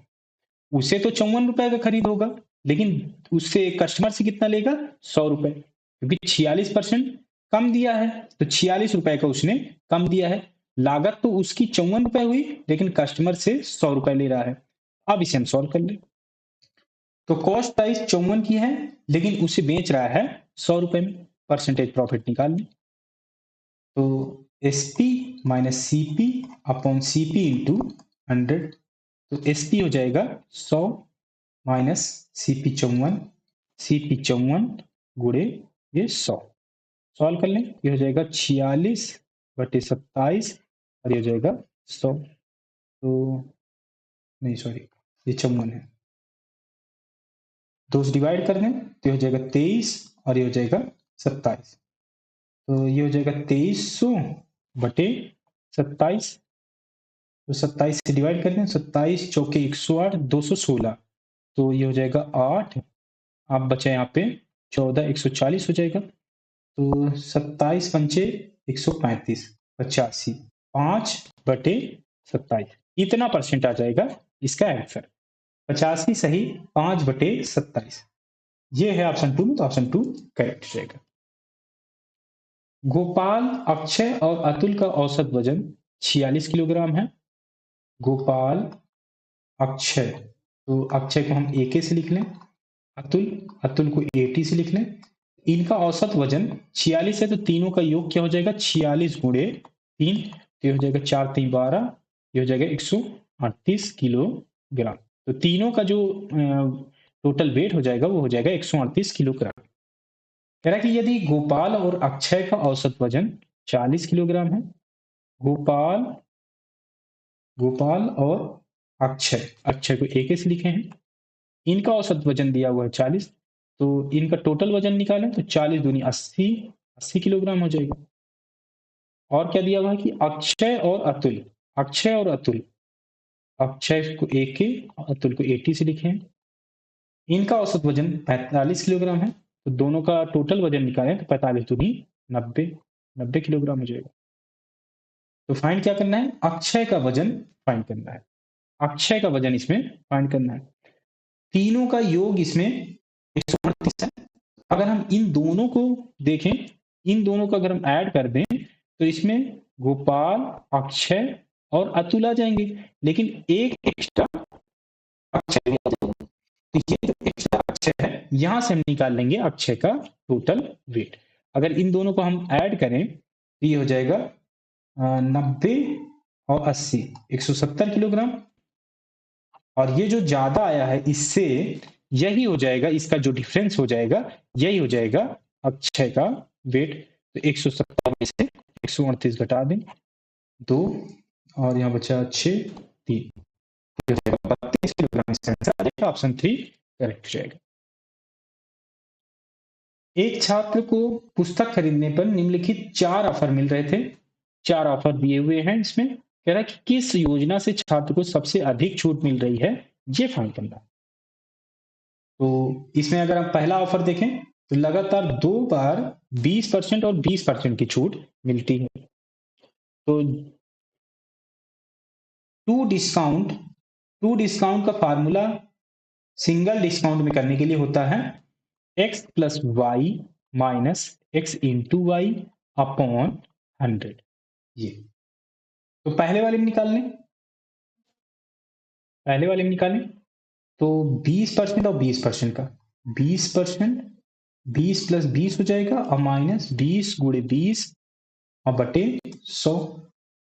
उसे तो 54 रुपए का खरीद होगा, लेकिन उससे कस्टमर से कितना लेगा, 100 रुपए, क्योंकि 46% कम दिया है तो 46 रुपए का उसने कम दिया है। लागत तो उसकी 54 रुपए हुई, लेकिन कस्टमर से 100 रुपए ले रहा है। अब इसे हम सॉल्व कर ले, तो कॉस्ट प्राइस 54 की है, लेकिन उसे बेच रहा है 100 रुपए में, परसेंटेज प्रॉफिट निकाल लें, तो SP minus CP upon CP into 100, तो SP हो जाएगा 100 माइनस CP 54, CP 54 गुड़े ये 100, सॉल्व कर लें, ये हो जाएगा 46/27, और ये हो जाएगा 100, तो नहीं सॉरी ये 54 है, 2 से डिवाइड कर दें तो ये हो जाएगा 23, और ये हो जाएगा 27, तो ये हो जाएगा 2300/27, तो 27 से डिवाइड कर दें, 27 चौके 108, 216, तो ये हो जाएगा 8, अब बचा यहाँ पे 14, 140 हो जाएगा, तो 27 पंचे 135, 85, 5/27, इतना परसेंट आ जाएगा इसका आंसर, 85 सही 5/27, ये है ऑप्शन 2 में, तो ऑप्शन 2 करेक्ट हो जाएगा। गोपाल, अक्षय और अतुल का औसत वजन 46 किलोग्राम है। गोपाल, अक्षय, तो अक्षय को हम AK से लिख लें, अतुल को AT से लिख लें। इनका औसत वजन 46 है, तो तीनों का योग क्या हो जाएगा, 46 गुणे 3, तो हो जाएगा 4 3 12, ये हो जाएगा 138 किलोग्राम, तो तीनों का जो टोटल वेट हो जाएगा वो हो जाएगा 138 किलोग्राम। कह रहा है कि यदि गोपाल और अक्षय का औसत वजन 40 किलोग्राम है, गोपाल और अक्षय को AK से लिखे हैं, इनका औसत वजन दिया हुआ है 40, तो इनका टोटल वजन निकालें तो 40 दूनी 80 किलोग्राम हो जाएगा। और क्या दिया हुआ है कि अक्षय और अतुल, अक्षय और अतुल, अक्षय को AK अतुल को AT से लिखे हैं। इनका औसत वजन 45 किलोग्राम है, तो दोनों का टोटल वजन निकालें तो 45 दूनी 90 किलोग्राम हो जाएगा। तो फाइंड क्या करना है, अक्षय का वजन फाइंड करना है, अक्षय का वजन इसमें फाइंड करना है। तीनों का योग इसमें 138 है। अगर हम इन दोनों को देखें, इन दोनों का अगर हम ऐड कर दें तो इसमें गोपाल, अक्षय और अतुल आ जाएंगे, लेकिन एक एक्स्ट्रा अक्षय, तो ये जो एक्स्ट्रा अक्षय है यहां से हम निकाल लेंगे अक्षय का टोटल वेट। अगर इन दोनों को हम ऐड करें तो ये हो जाएगा 90 और 80 170 किलोग्राम। और ये जो ज्यादा आया है इससे यही हो जाएगा, इसका जो डिफरेंस हो जाएगा यही हो जाएगा अक्षय का वेट। तो 170 में से 138 घटा दें, 2 और यहाँ बचा 6, 3, 32 किलोग्राम। इसका आंसर आ जाएगा ऑप्शन 3 करेक्ट हो जाएगा। एक छात्र को पुस्तक खरीदने पर निम्नलिखित 4 ऑफर मिल रहे थे। 4 ऑफर दिए हुए हैं, इसमें कह रहा है कि किस योजना से छात्र को सबसे अधिक छूट मिल रही है, ये फाइंड करना। तो इसमें अगर हम पहला ऑफर देखें तो लगातार 2 बार 20% और 20% की छूट मिलती है। तो टू डिस्काउंट का फार्मूला सिंगल डिस्काउंट में करने के लिए होता है x plus Y minus X into Y upon 100। ये तो पहले वाले में निकाल लें, पहले वाले में निकालें तो 20% और 20% का 20%, 20 प्लस 20 हो जाएगा और माइनस 20 गुणे 20 और बटे 100,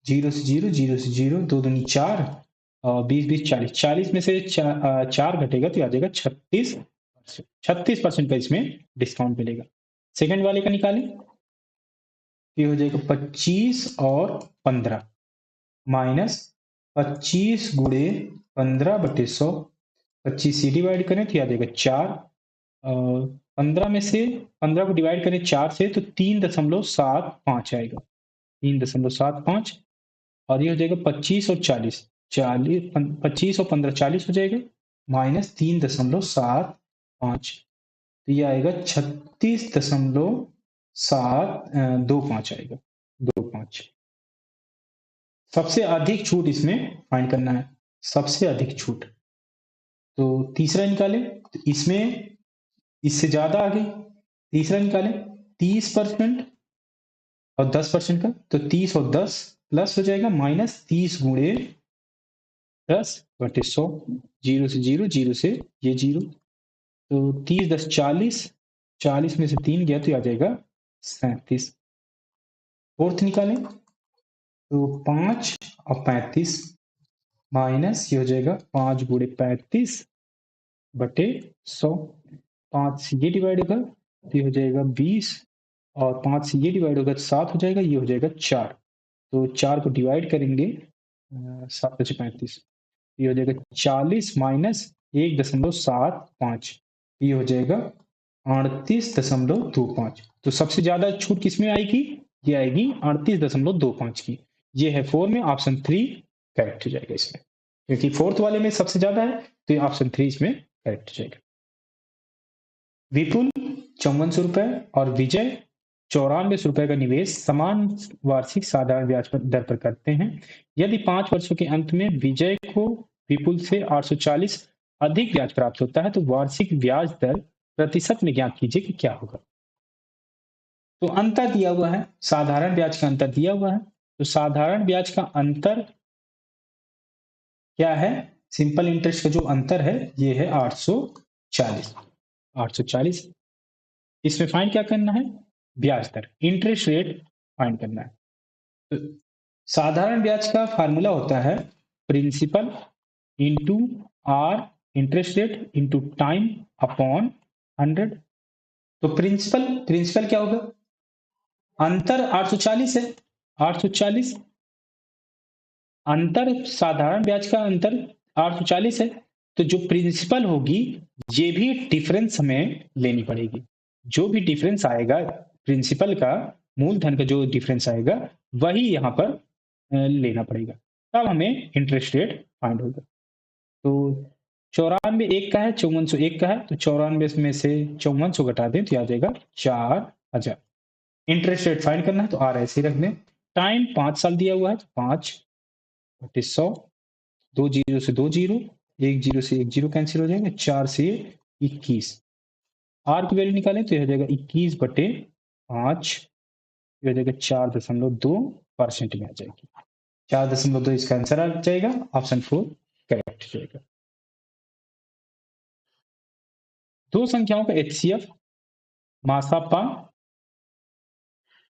0 से 0, 0 से 0, 2 दूनी 4 और 20 20 40, 40 में से 4 घटेगा तो आ जाएगा 36% का इसमें डिस्काउंट मिलेगा। सेकंड वाले का निकालें, ये हो जाएगा 25 और 15 माइनस 25 गुणे 15 बटे 100, 25 से डिवाइड करें तो आ जाएगा 4, 15 में से 15 को डिवाइड करें 4 से तो 3.75 आएगा, 3.75। और ये हो जाएगा 25 और 40, 25 और 15 40 हो जाएगा माइनस 3.75, तो ये आएगा 36.725 आएगा, 25। सबसे अधिक छूट इसमें फाइंड करना है, सबसे अधिक छूट। तो तीसरा निकालें तो इसमें इससे ज्यादा आ गई, तीसरा निकालें 30% और 10% का, तो 30 और 10 प्लस हो जाएगा माइनस 30 गुणे 10 बटे 100, 0 से 0, 0 से ये 0, तो 30 10 40, 40 में से 3 गया तो आ जाएगा 37। फोर्थ निकालें तो 5 और 35 माइनस ये हो जाएगा 5 गुणे 35 बटे 100, 5 से ये डिवाइड होगा तो ये हो जाएगा 20 और 5 से ये डिवाइड होगा तो 7 हो जाएगा, ये हो जाएगा 4, तो 4 को डिवाइड करेंगे 7 बचे 35, ये हो जाएगा 40 माइनस 1.75, ये हो जाएगा 38.25। तो सबसे ज्यादा छूट किसमें आएगी, ये आएगी 38.25 की। ये है 4 में, ऑप्शन 3 करेक्ट हो जाएगा इसमें, क्योंकि फोर्थ वाले में सबसे ज्यादा है तो ये ऑप्शन 3 इसमें करेक्ट हो जाएगा। विपुल 5400 रुपए और विजय 9400 रुपए का निवेश समान वार्षिक साधारण ब्याज दर पर करते हैं। यदि 5 वर्षों के अंत में विजय को विपुल से 840 अधिक ब्याज प्राप्त होता है तो वार्षिक ब्याज दर प्रतिशत में ज्ञात कीजिए कि क्या होगा। तो अंतर दिया हुआ है, साधारण ब्याज का अंतर दिया हुआ है, तो साधारण ब्याज का अंतर क्या है, सिंपल इंटरेस्ट का जो अंतर है ये है 840। इसमें फाइंड क्या करना है, ब्याज दर, इंटरेस्ट रेट फाइंड करना है। तो साधारण ब्याज का फार्मूला होता है principal into R interest rate into time upon 100। तो प्रिंसिपल क्या होगा, अंतर 840 है, 840 अंतर, साधारण ब्याज का अंतर 840 है, तो जो प्रिंसिपल होगी ये भी डिफरेंस हमें लेनी पड़ेगी। जो भी डिफरेंस आएगा प्रिंसिपल का, मूलधन का जो डिफरेंस आएगा वही यहाँ पर लेना पड़ेगा, तब हमें इंटरेस्ट रेट फाइंड होगा। तो 94 एक का है, 5400 एक का है, तो 94 में से 5400 घटा दें तो आ जाएगा 4000। इंटरेस्ट रेट फाइंड करना है तो आर ऐसे रख दें। टाइम 5 साल दिया हुआ है, 5/100, 2 जीरो से 2 जीरो, 1 जीरो से 1 जीरो कैंसिल हो जाएगा, 4 से 21। आर की वैल्यू निकालें तो यह हो जाएगा 21/5, यह हो जाएगा 4.2% में आ जाएगी। 4.2 इसका आंसर आ जाएगा, ऑप्शन 4 करेक्ट हो जाएगा। दो संख्याओं का एचसीएफ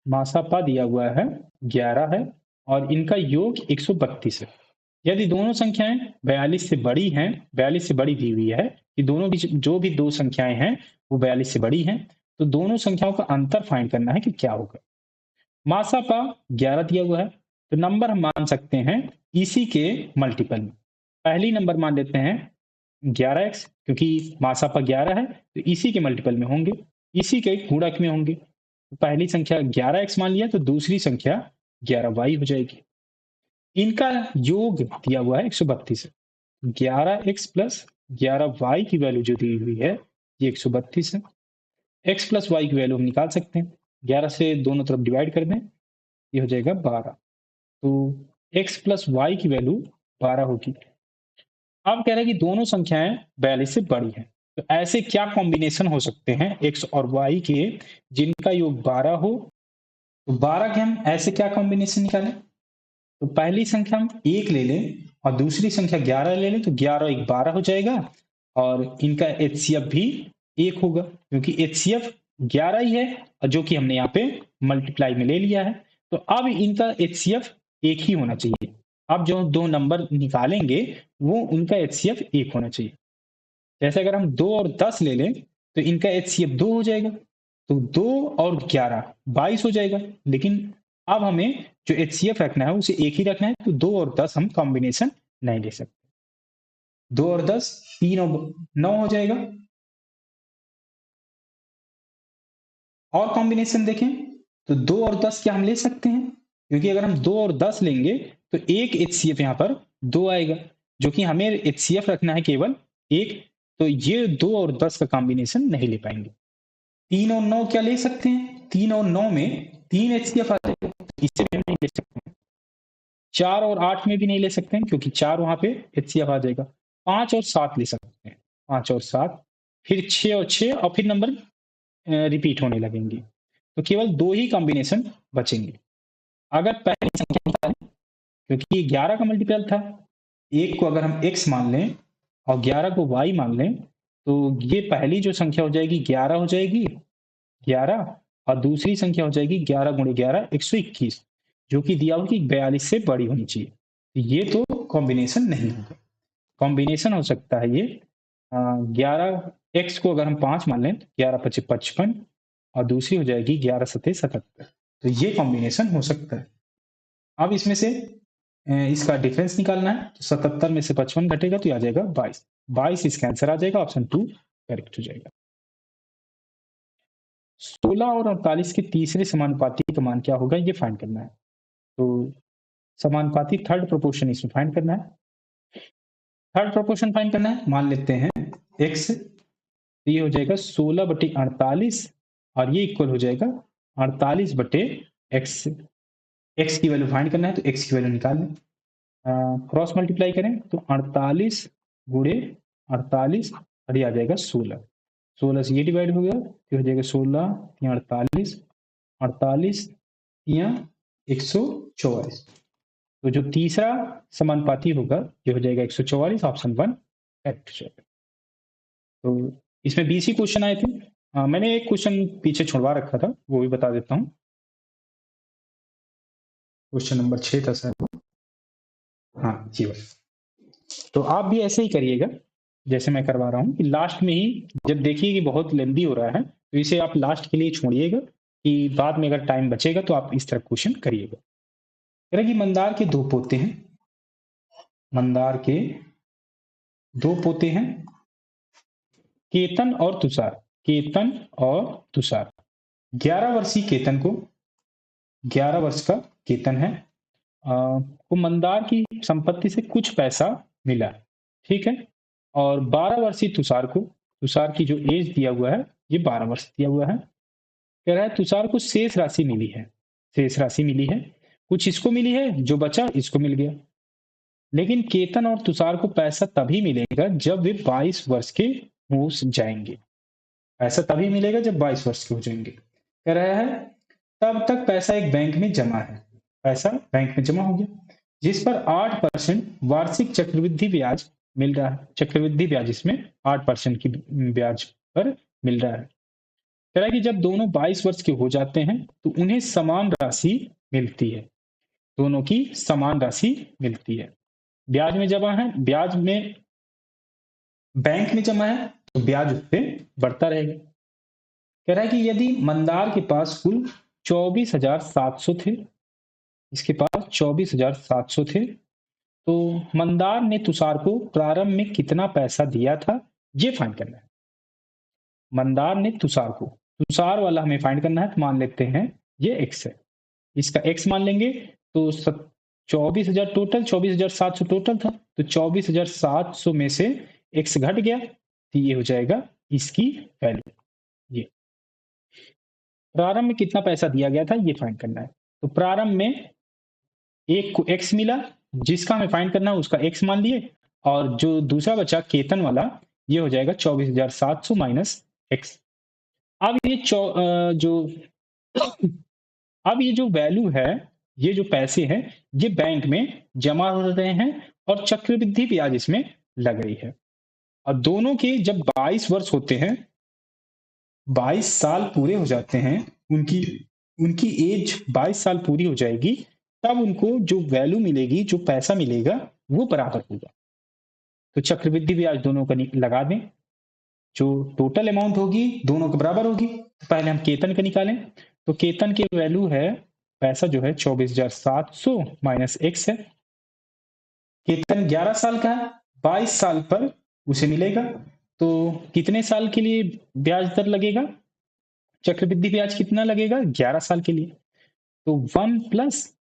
मासापा दिया हुआ है 11 है और इनका योग 132 है। यदि दोनों संख्याएं 42 से बड़ी हैं, 42 से बड़ी दी हुई है कि दोनों की जो भी दो संख्याएं हैं वो 42 से बड़ी हैं, तो दोनों संख्याओं का अंतर फाइंड करना है कि क्या होगा। मासापा 11 दिया हुआ है, तो नंबर हम मान सकते हैं इसी के मल्टीपल में। पहली नंबर मान लेते हैं 11x, क्योंकि मासापा 11 है तो इसी के मल्टीपल में होंगे, इसी के गुणक में होंगे। तो पहली संख्या 11x मान लिया तो दूसरी संख्या 11y हो जाएगी। इनका योग दिया हुआ है 132 है, 11x प्लस 11y की वैल्यू जो दी हुई है ये 132 है। x प्लस वाई की वैल्यू हम निकाल सकते हैं, 11 से दोनों तरफ डिवाइड कर दें, ये हो जाएगा 12। तो x प्लस वाई की वैल्यू 12 होगी। अब कह रहे हैं कि दोनों संख्याएं 42 से बड़ी हैं, तो ऐसे क्या कॉम्बिनेशन हो सकते हैं x और y के जिनका योग 12 हो। तो 12 के हम ऐसे क्या कॉम्बिनेशन निकालें, तो पहली संख्या हम 1 ले लें और दूसरी संख्या 11 ले लें, तो 11 1 12 हो जाएगा और इनका एचसीएफ भी 1 होगा, क्योंकि एचसीएफ 11 ही है और जो कि हमने यहाँ पे मल्टीप्लाई में ले लिया है। तो अब इनका एचसीएफ 1 ही होना चाहिए। अब जो दो नंबर निकालेंगे वो उनका एचसीएफ 1 होना चाहिए। जैसे अगर हम 2 और 10 ले लें तो इनका एचसीएफ 2 हो जाएगा, तो 2 और 11 22 हो जाएगा। लेकिन अब हमें जो एचसीएफ रखना है उसे 1 ही रखना है, तो 2 और 10 हम कॉम्बिनेशन नहीं ले सकते। 2 और 10 3 और 9 हो जाएगा। और कॉम्बिनेशन देखें तो 2 और 10 क्या हम ले सकते हैं, क्योंकि अगर हम 2 और 10 लेंगे तो एक एचसीएफ यहाँ पर 2 आएगा, जो कि हमें एचसीएफ रखना है केवल 1, तो ये 2 और 10 का कॉम्बिनेशन नहीं ले पाएंगे। 3 और 9 क्या ले सकते हैं, 3 और 9 में 3 एचसीएफ आ जाएगा, इससे भी हम नहीं ले सकते हैं। 4 और 8 में भी नहीं ले सकते हैं, क्योंकि 4 वहां पे एचसीएफ आ जाएगा। 5 और 7 ले सकते हैं, 5 और 7, फिर 6 और 6 और फिर नंबर रिपीट होने लगेंगे, तो केवल 2 ही कॉम्बिनेशन बचेंगे। अगर पहली संख्या निकालें, क्योंकि 11 का मल्टीपल था, 1 को अगर हम x मान लें और 11 को y मान लें, तो ये पहली जो संख्या हो जाएगी 11 हो जाएगी, 11, और दूसरी संख्या हो जाएगी 11 गुणे 11 121, जो कि दिया हो कि 42 से बड़ी होनी चाहिए। ये तो कॉम्बिनेशन नहीं होगा। कॉम्बिनेशन हो सकता है ये 11x को अगर हम 5 मान लें तो 11 पचे 55 और दूसरी हो जाएगी 11 सते 77, तो ये कॉम्बिनेशन हो सकता है। अब इसमें से इसका डिफरेंस निकालना है, तो 77 में से 55 घटेगा तो आ जाएगा 22, 22 इसका आंसर आ जाएगा, ऑप्शन 2 करेक्ट हो जाएगा। 16 और 48 के तीसरे समानुपाती का मान क्या होगा ये फाइंड करना है। तो समानुपाती थर्ड प्रोपोर्शन इसमें फाइंड करना है। थर्ड प्रोपोर्शन फाइंड करना है, मान लेते हैं x, तो ये हो जाएगा 16/48 और ये इक्वल हो जाएगा 48/x। x की वैल्यू फाइंड करना है तो x की वैल्यू निकाल लें, क्रॉस मल्टीप्लाई करें तो 48 गुणे 48 और ये आ जाएगा 16, 16 से ये डिवाइड हो गया तो हो जाएगा 16 या 48, 48 या 144, तो जो तीसरा समानुपाती होगा ये हो जाएगा 144, ऑप्शन 1 करेक्ट हो जाएगा। तो इसमें 20 ही क्वेश्चन आए थे, मैंने एक क्वेश्चन पीछे छुड़वा रखा था वो भी बता देता हूँ। क्वेश्चन नंबर 6 था सर, हाँ जी बस। तो आप भी ऐसे ही करिएगा जैसे मैं करवा रहा हूँ, कि लास्ट में ही जब देखिए कि बहुत लेंदी हो रहा है तो इसे आप लास्ट के लिए छोड़िएगा, कि बाद में अगर टाइम बचेगा तो आप इस तरह क्वेश्चन करिएगा। कह रहा कि मंदार के 2 पोते हैं, मंदार के दो पोते हैं, केतन और तुषार। केतन और तुषार। 11 वर्षीय केतन को, 11 वर्ष का केतन है, को मंदार की संपत्ति से कुछ पैसा मिला, ठीक है। और 12 वर्षीय तुषार को, तुषार की जो एज दिया हुआ है ये 12 वर्ष दिया हुआ है। कह रहा है तुषार को शेष राशि मिली है, शेष राशि मिली है, कुछ इसको मिली है, जो बचा इसको मिल गया। लेकिन केतन और तुषार को पैसा तभी मिलेगा जब वे 22 वर्ष के हो जाएंगे। पैसा तभी मिलेगा जब 22 वर्ष के हो जाएंगे। कह रहा है तब तक पैसा एक बैंक में जमा है, पैसा बैंक में जमा हो गया, जिस पर 8% वार्षिक चक्रवृद्धि ब्याज मिल रहा है। चक्रवृद्धि ब्याज इसमें 8% की ब्याज पर मिल रहा है। कह रहा है कि जब दोनों 22 वर्ष के हो जाते हैं तो उन्हें समान राशि मिलती है, दोनों की समान राशि मिलती है। ब्याज में जमा है, ब्याज में बैंक में जमा है तो ब्याज उससे बढ़ता रहेगा। कह रहा है कि यदि मंदार के पास कुल 24,700 थे, इसके पास 24,700 थे, तो मंदार ने तुषार को प्रारंभ में कितना पैसा दिया था ये फाइंड करना है। मंदार ने तुषार को, तुषार वाला हमें फाइंड करना है, तो मान लेते हैं ये एक्स है, इसका एक्स मान लेंगे तो 24,000 टोटल, 24,700 टोटल था, तो 24,700 में से एक्स घट गया तो ये हो जाएगा इसकी वैल्यू। ये प्रारंभ में कितना पैसा दिया गया था ये फाइंड करना है। तो प्रारंभ में एक को एक्स मिला, जिसका हमें फाइंड करना है उसका एक्स मान लिए, और जो दूसरा बचा केतन वाला ये हो जाएगा 24,700 माइनस एक्स। अब ये जो अब ये जो वैल्यू है, ये जो पैसे हैं ये बैंक में जमा हो रहे हैं और चक्रवृद्धि ब्याज इसमें लग रही है। और दोनों के जब 22 वर्ष होते हैं, 22 साल पूरे हो जाते हैं, उनकी उनकी एज 22 साल पूरी हो जाएगी, तब उनको जो वैल्यू मिलेगी, जो पैसा मिलेगा वो बराबर होगा। तो चक्रवृद्धि ब्याज दोनों का लगा दें, जो टोटल अमाउंट होगी दोनों के बराबर होगी। तो पहले हम केतन का निकालें, तो केतन की वैल्यू है, पैसा जो है 24,700 माइनस एक्स है। केतन 11 साल का है, 22 साल पर उसे मिलेगा, तो कितने साल के लिए ब्याज दर लगेगा, चक्रवृद्धि ब्याज कितना लगेगा 11 साल के लिए। तो 1 प्लस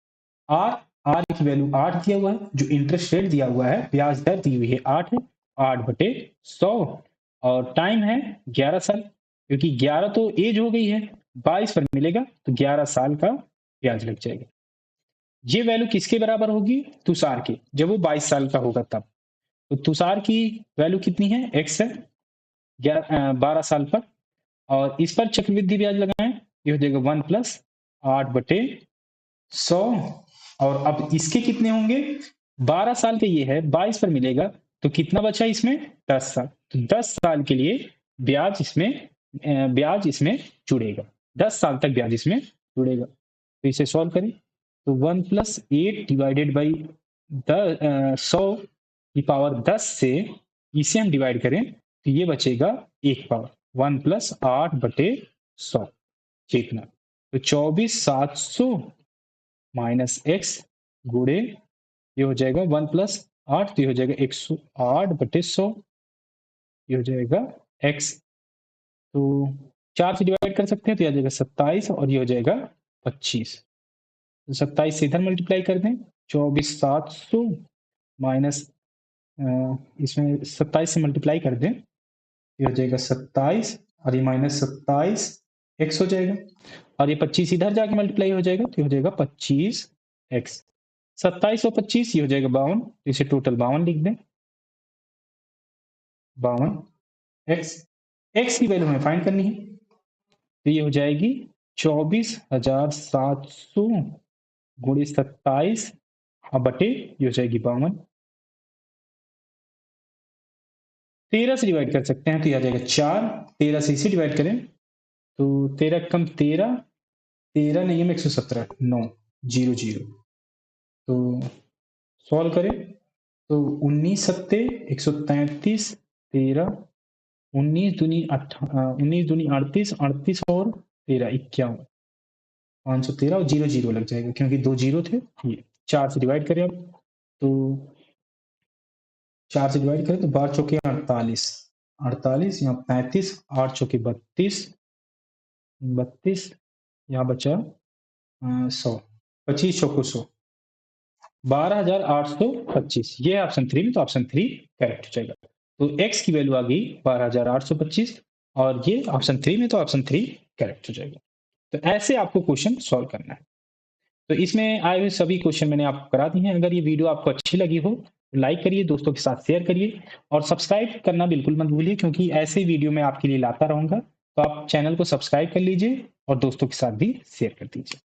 आर, आर की वैल्यू 8 दिया हुआ है, जो इंटरेस्ट रेट दिया हुआ है, ब्याज दर दी हुई है 8 है, 8/100, और टाइम है 11 साल, क्योंकि 11 तो एज हो गई है, 22 पर मिलेगा तो 11 साल का ब्याज लग जाएगा। ये वैल्यू किसके बराबर होगी, तुषार की, जब वो 22 साल का होगा तब। तो तुषार की वैल्यू कितनी है, एक्स है 12 साल पर, और इस पर चक्रवृद्धि ब्याज लगाएं, ये हो जाएगा 1 प्लस 8/100, और अब इसके कितने होंगे, 12 साल के ये है, 22 पर मिलेगा तो कितना बचा इसमें 10 साल, तो 10 साल के लिए ब्याज इसमें जुड़ेगा, 10 साल तक ब्याज इसमें जुड़ेगा। तो इसे सॉल्व करें, तो 1 प्लस 8 डिवाइडेड बाई 100 की पावर 10 से इसे हम डिवाइड करें तो ये बचेगा 1 पावर, 1 प्लस 8/100 इतना। तो 24,700 माइनस एक्स गुड़े ये हो जाएगा 1 प्लस 8, तो ये हो जाएगा 108/100, ये हो जाएगा एक्स। तो 4 से डिवाइड कर सकते हैं तो ये आ जाएगा 27, और ये हो जाएगा 25। तो 27 से इधर मल्टीप्लाई कर दें, 24,700 माइनस इसमें 27 से मल्टीप्लाई कर दें, ये हो जाएगा 27, और ये माइनस 27 एक्स हो जाएगा, और ये 25 इधर जाके मल्टीप्लाई हो जाएगा तो ये हो जाएगा 25 एक्स। 27 और 25 ये हो जाएगा 52, तो इसे टोटल 52 लिख दें, 52 एक्स। एक्स की वैल्यू हमें फाइंड करनी है, तो ये हो जाएगी 24,700 गुणे 27 बटे ये हो जाएगी 52। 13 से डिवाइड कर सकते हैं तो ये आ जाएगा 4, 13 से इसे डिवाइड करें तो 13 कम 13, 13 नहीं है 117, 9 0 0। तो सॉल्व करें तो 19 सत्ते 133, 13 19 दूनी 38, 38 और 13 51, 513 और 0 0 लग जाएगा क्योंकि 2 जीरो थे। ये 4 से डिवाइड करें अब, तो 4 से डिवाइड करें तो 12 चौके 48, 48 यहाँ 35, 8 चौके 32, 32 यहाँ बचा 100, 25 चौको 100, 12,825। ये है ऑप्शन 3 में, तो ऑप्शन 3 करेक्ट हो जाएगा। तो x की वैल्यू आ गई 12,825 और ये ऑप्शन 3 में, तो ऑप्शन 3 करेक्ट हो जाएगा। तो ऐसे आपको क्वेश्चन सॉल्व करना है। तो इसमें आए हुए सभी क्वेश्चन मैंने आपको करा दिए हैं। अगर ये वीडियो आपको अच्छी लगी हो तो लाइक करिए, दोस्तों के साथ शेयर करिए और सब्सक्राइब करना बिल्कुल मत भूलिए, क्योंकि ऐसे वीडियो मैं आपके लिए लाता रहूंगा। तो आप चैनल को सब्सक्राइब कर लीजिए और दोस्तों के साथ भी शेयर कर दीजिए।